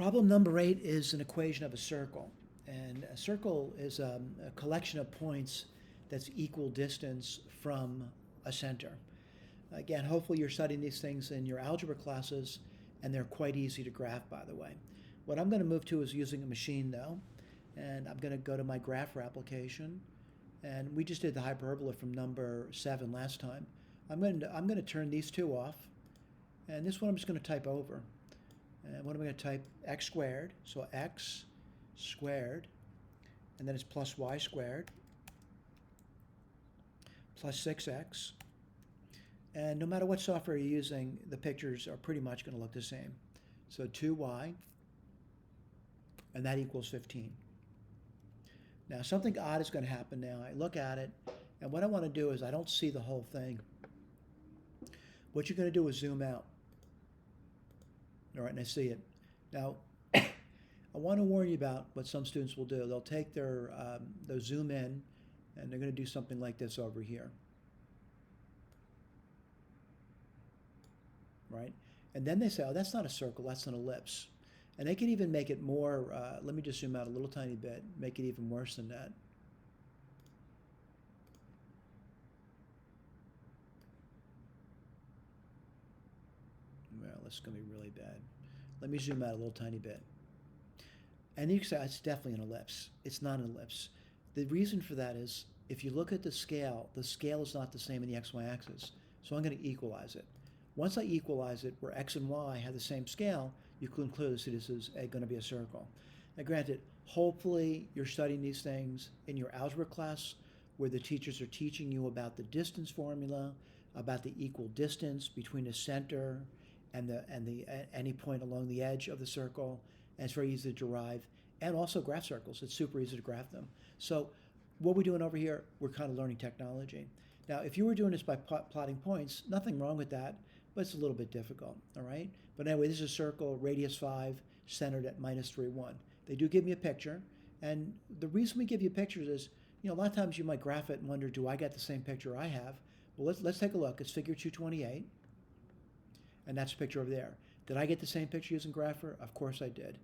Problem number 8 is an equation of a circle. And a circle is a collection of points that's equal distance from a center. Again, hopefully you're studying these things in your algebra classes, and they're quite easy to graph, by the way. What I'm going to move to is using a machine, though. And I'm going to go to my grapher application. And we just did the hyperbola from number 7 last time. I'm going to turn these two off. And this one I'm just going to type over. And what am I going to type? X squared. So x squared. And then it's plus y squared. Plus 6x. And no matter what software you're using, the pictures are pretty much going to look the same. So 2y. And that equals 15. Now something odd is going to happen now. I look at it, and what I want to do is I don't see the whole thing. What you're going to do is zoom out. All right, and I see it. Now, I want to warn you about what some students will do. They'll take they'll zoom in, and they're going to do something like this over here. Right? And then they say, oh, that's not a circle, that's an ellipse. And they can even make it more, let me just zoom out a little tiny bit, make it even worse than that. Well, this is going to be really bad. Let me zoom out a little tiny bit. And you can say, it's definitely an ellipse. It's not an ellipse. The reason for that is, if you look at the scale is not the same in the XY axis. So I'm going to equalize it. Once I equalize it, where x and y have the same scale, you can clearly see this is going to be a circle. Now granted, hopefully you're studying these things in your algebra class where the teachers are teaching you about the distance formula, about the equal distance between the center and any point along the edge of the circle, and it's very easy to derive, and also graph circles. It's super easy to graph them. So what we're doing over here, we're kind of learning technology. Now, if you were doing this by plotting points, nothing wrong with that, but it's a little bit difficult, all right? But anyway, this is a circle, radius 5, centered at minus 3, 1. They do give me a picture, and the reason we give you pictures is, a lot of times you might graph it and wonder, do I get the same picture I have? Well, let's take a look. It's figure 228, and that's a picture over there. Did I get the same picture using Grapher? Of course I did.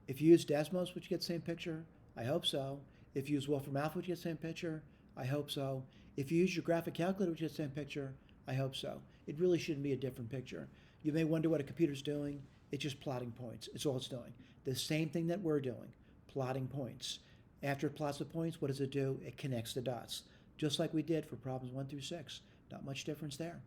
If you use Desmos, would you get the same picture? I hope so. If you use Wolfram Alpha, would you get the same picture? I hope so. If you use your graphic calculator, would you get the same picture? I hope so. It really shouldn't be a different picture. You may wonder what a computer's doing. It's just plotting points. It's all it's doing. The same thing that we're doing, plotting points. After it plots the points, what does it do? It connects the dots, just like we did for problems 1 through 6. Not much difference there.